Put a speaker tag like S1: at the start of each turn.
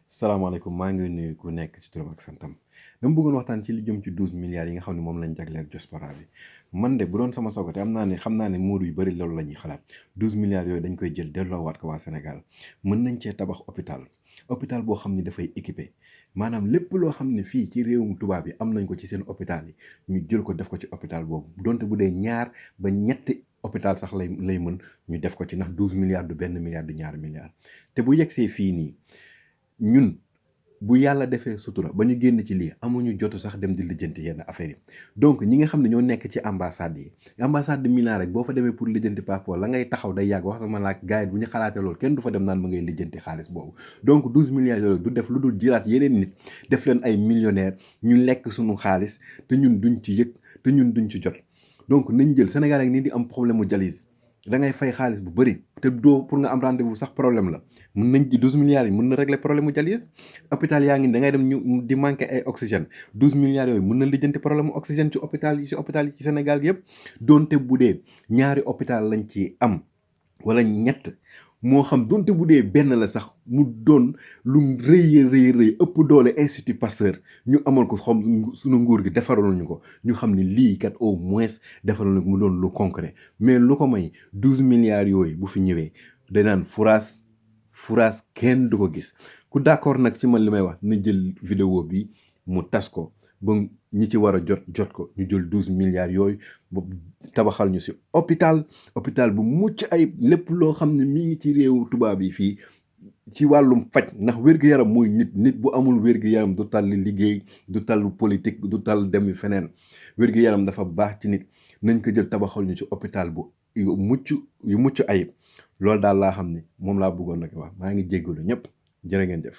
S1: salaamaaleykum maa ngi nuyu ku nekk ci turam ak santam dama bëggoon waxtaan ci li jëm ci 12 milliards yi nga xam ne moom lañ jagleel diaspora bi man de bu doon sama sogo te am naa ne xam naa ne muur yu bëri loolu la ñuy xalaat 12 milliards yooyu dañ koy jël delloowaat ko waa Sénégal mën nañ cee tabax hôpital boo xam ne dafay équipé maanaam lépp loo xam ne fii ci réewum tubaab yi am nañ ko ci seen hôpital yi ñu jël ko def ko ci hôpital boobu donte bu dee ñaar ba ñetti hôpital sax lay mën ñu def ko ci ndax 12 milliards du benn milliard du ñaari milliards te bu yegsee fii nii ñun bu yàlla defee sutura ba ñu génn ci lii amuñu jotu sax dem di lijjanti yenn affaire yi donc ñi nga xam ne ñoo nekk ci ambassade yi ambassade de Milan rek boo fa demee pour lijjanti passeport la ngay taxaw day yàgg wax sama laak gars yi bu ñu xalaatee loolu kenn du fa dem naan ma ngay lijjanti xaalis boobu donc 12 milliards yooyu du def lu dul jëlaat yeneen nit def leen ay millionnaires ñu lekk suñu xaalis te ñun duñ ci yëg te ñun duñ ci jot donc nañ jël Sénégal ak nii di am problème mu dialyse da ngay fay xaalis bu bëri te doo pour nga am rendez-vous sax problème la mën nañ ci 12 milliards yi mën na régler problème mu dialyse hôpital yaa ngi da ngay dem ñu di manqué ay oxygène 12 milliards yooyu mën na lijjanti problème mu oxygène ci hôpital yi ci Sénégal yëpp donte bu dee ñaari hôpital lañ ci am wala ñett moo xam donte bu dee benn la sax mu doon lu rëy ëpp doole Institut Pasteur ñu amal ko xam suñu nguur gi defaral ñu ko ñu xam ne lii kat au moins defaral ñu ko mu doon lu concret mais lu ko may 12 milliards yooyu bu fi ñëwee danaan furaas kenn du ko gis ku d'accord nag ci man li may wax na jël vidéo bi mu tas ko ba ñi ci war a jot ko ñu jël 12 milliards yooyu ba tabaxal ñu si hôpital bu mucc ay lépp loo xam ne mi ngi ci réewu tubaab yi fii ci wàllum faj ndax wér-gu-yaram mooy nit bu amul wér-gu-yaram du tal liggéey du tal politique du tal dem feneen wér-gu-yaram dafa baax ci nit nañ ko jël tabaxal ñu ci hôpital bu yu mucc ayib loolu daal laa xam ne moom laa bëggoon nag wax maa ngi jéggalu ñëpp jërë ngeen jëf